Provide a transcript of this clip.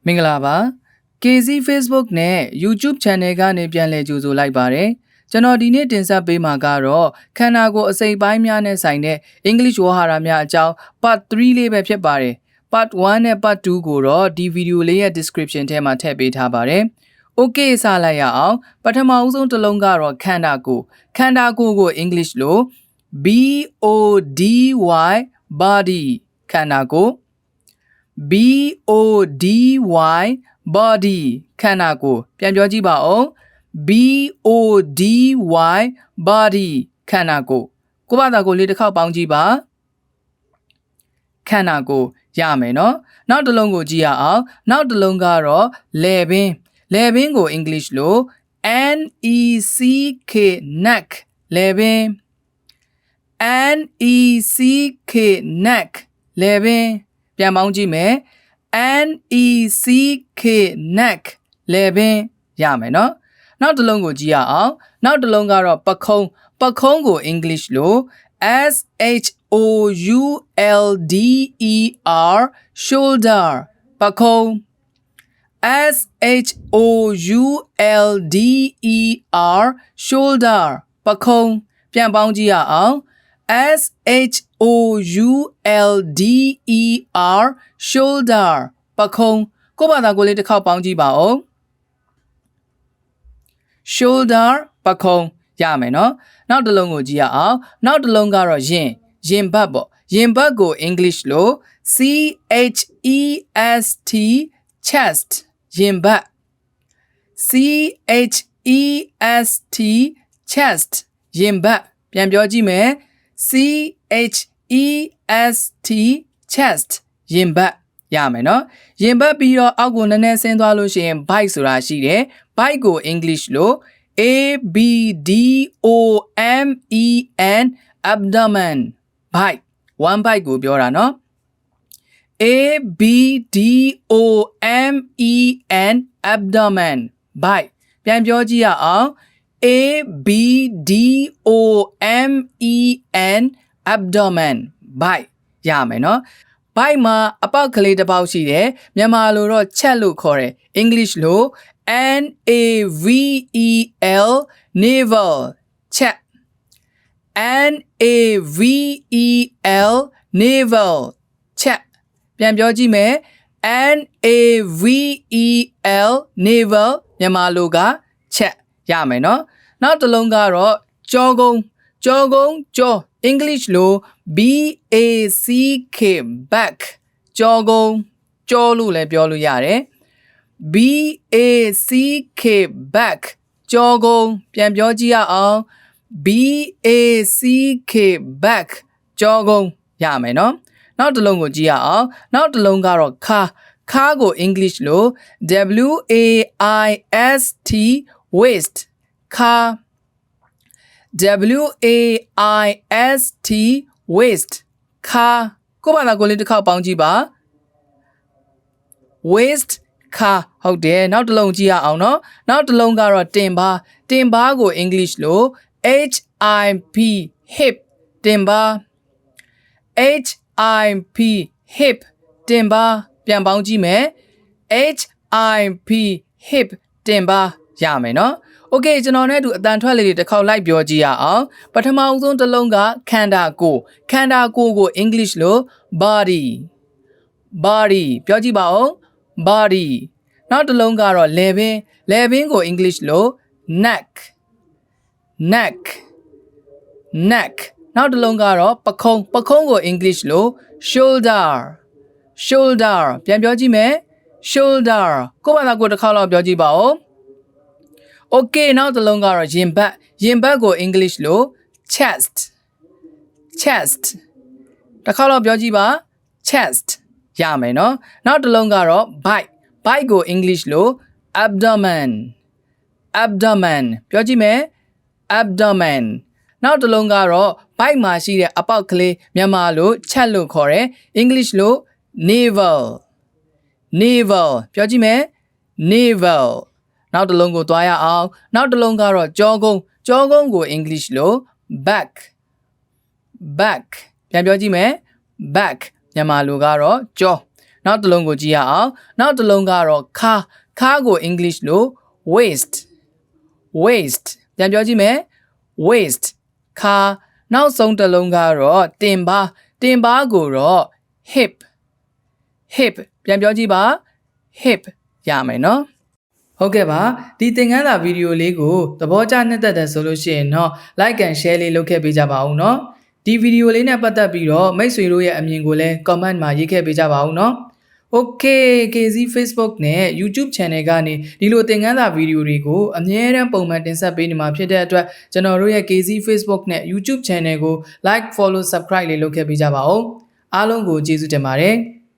မင်္ဂလာပါ K Zee Facebook နဲ့ YouTube Channel ကနေပြန်လည်ကြိုဆိုလိုက်ပါတယ်ကျွန်တော်ဒီနေ့တင်ဆက်ပေးမှာကတော့ခန္ဓာကိုယ်အစိတ်ပိုင်းများနဲ့ဆိုင်တဲ့ English ဝေါဟာရများအကြောင်း Part 3လေးပဲဖြစ်ပါတယ် Part 1နဲ့ Part 2ကိုတော့ဒီဗီဒီယိုလေးရဲ့ description ထဲမှာထည့်ပေးထားပါတယ် Okay စလိုက်ရအောင်ပထမဦးဆုံးတစ်လုံးကတော့ခန္ဓာကိုယ်ကို English လို့ BODY body ခန္ဓာကိုယ်BODY body ခန္ဓာကိုယ်ပြန်ပြောကြည့်ပါဦး BODY body ခန္ဓာကိုယ်ကိုယ့်ဘာသာကိုလေးတစ်ခေါက်ပေါင်းကြည့်ပါခန္ဓာကိုယ်ရမယ်နော်နောက်တစ်လုံးကိုကြည့်ရအောင်နောက်တစ်လုံးကတော့လည်ပင်းကို English လို့ NECK neck လည်ပင် NECK neck လည်ပင်ပြန်ပေါင်းကြည့်မယ် NECK neck လည်ပင်ရမယ်နော်နောက်တစ်လုံးကိုကြည့်ရအောင်နောက်တစ်လုံးကတော့ပခုံးကို English လို့ SHOULDER shoulder ပခုံး SHOULDER shoulder ပခုံးပြန်ပေါင်းကြည့်ရအောင် SHOULDER shoulder ပခုံးကိုယ့်ဘာသာကိုလေးတစ်ခေါက်ပေါင်းကြည့်ပါဦး shoulder ပခုံးရမယ်နော်နောက်တစ်လုံးကိုကြည့်ရအောင်နောက်တစ်လုံးကတော့ရင်ဘတ်ပေါ့ရင်ဘတ်ကို English လို့ CHEST chest ရင်ဘတ် CHEST chest ရင်ဘတ်ပြန်ပြောကြည့်မယ် CHEST chest ရင်ဘတ်ရမယ်နော်ရင်ဘတ်ပြီးတော့အောက်ကိုနည်းနည်းဆင်းသွားလို့ရှိရင် bite ဆိုတာရှိတယ် bite ကို English လို့ ABDOMEN abdomen bite one bite ကိုပြောတာနော် ABDOMEN abdomen bite ပြန်ပြောကြည့်ရအောင် ABDOMEN abdomen bite ရမယ်နော် bite မှာအပေါက်ကလေးတစ်ပေါက်ရှိတယ်မြန်မာလိုတော့ချက်လို့ခေါ်တယ် English လို့ NAVEL navel ချက် NAVEL navel ချက်ပြန်ပြောကြည့်မယ် NAVEL navel မြန်မာလိုကချက်ရမယ်နော်နောက်တစ်လုံးကတော့ကြောကုန်း English လို့ BACK back ကြောကုန်းကြောလို့လည်းပြောလို့ရတယ် BACK back ကြောကုန်းပြန်ပြောကြည့်ရအောင် BACK back ကြောကုန်းရမယ်နော်နောက်တစ်လုံးကိုကြည့်ရအောင်နောက်တစ်လုံးကတော့ခါကို English လို့ WAIST waist ခါ WAIST waist ခါကိုယ့်ဘာသာကိုလေးတစ်ခေါက်ပေါင်းကြည့်ပါ waist ခါဟုတ်တယ်နောက်တစ်လုံးကြည့်ရအောင်နော်နောက်တစ်လုံးကတော့တင်ပါကို English လို့ HIP hip တင်ပါ HIP hip တင်ပါပြန်ပေါင်းကြည့်မယ် HIP hip တင်ပါရမယ်နော်โอเคကျွန်တော်နဲ့အတူအတန်ထွက်လေးတွေတစ်ခေါက်လိုက်ပြောကြည့်ရအောင်ပထမအဦးဆုံးတစ်လုံးကခန္ဓာကိုယ်ကို English လို့ body ပြောကြည့်ပါဦး body နောက်တစ်လုံးကတော့လည်ပင်းကို English လို့ neck နောက်တစ်လုံးကတော့ပခုံးကို English လို့ shoulder ပြန်ပြောကြည့်မယ် shoulder ကိုယ့်ဘာသာကိုတစ်ခေါက်လောက်ပြောကြည့်ပါဦး Okay နောက်တစ်လုံးကတော့ရင်ဘတ်ကို English လို့ chest တစ်ခေါက်လောက်ပြောကြည့်ပါ chest ရမယ်နော်နောက်တစ်လုံးကတော့ bite ကို English လို့ abdomen ပြောကြည့်မယ် abdomen နောက်တစ်လုံးကတော့ bite မှာရှိတဲ့အပေါက်ကလေးမြန်မာလိုချက်လို့ခေါ်တယ် English လို့ navel ပြောကြည့်မယ် navel နောက်တစ်လုံးကိုသွားရအောင်နောက်တစ်လုံးကတော့ကြောကုန်းကို English လို့ back ပြန်ပြောကြည့်မယ် back မြန်မာလိုကတော့ကြော နောက်တစ်လုံးကိုကြည့်ရအောင်နောက်တစ်လုံးကတော့ခါကို English လို့ waist ပြန်ပြောကြည့်မယ် waist ခါနောက်ဆုံးတစ်လုံးကတော့တင်ပါကိုတော့ hip ပြန်ပြောကြည့်ပါ hip ရမယ်နော်ဟုတ်ကဲ့ပါဒီသင်ခန်းစာဗီဒီယိုလေးကိုသဘောကျနှစ်သက်တယ်ဆိုလို့ရှိရင်တော့ like and share လေးလုပ်ခဲ့ပေးကြပါဦးနော်ဒီဗီဒီယိုလေးနဲ့ပတ်သက်ပြီးတော့မိတ်ဆွေတို့ရဲ့အမြင်ကိုလည်း comment မှာရေးခဲ့ပေးကြပါဦးနော် Okay K Zee Facebook နဲ့ YouTube channel ကနေဒီလိုသင်ခန်းစာဗီဒီယိုတွေကိုအမြဲတမ်းပုံမှန်တင်ဆက်ပေးနေမှာဖြစ်တဲ့အတွက်ကျွန်တော်တို့ရဲ့ K Zee Facebook နဲ့ YouTube channel ကို like follow subscribe လေးလုပ်ခဲ့ပေးကြပါဦးအားလုံးကိုကျေးဇူးတင်ပါတယ်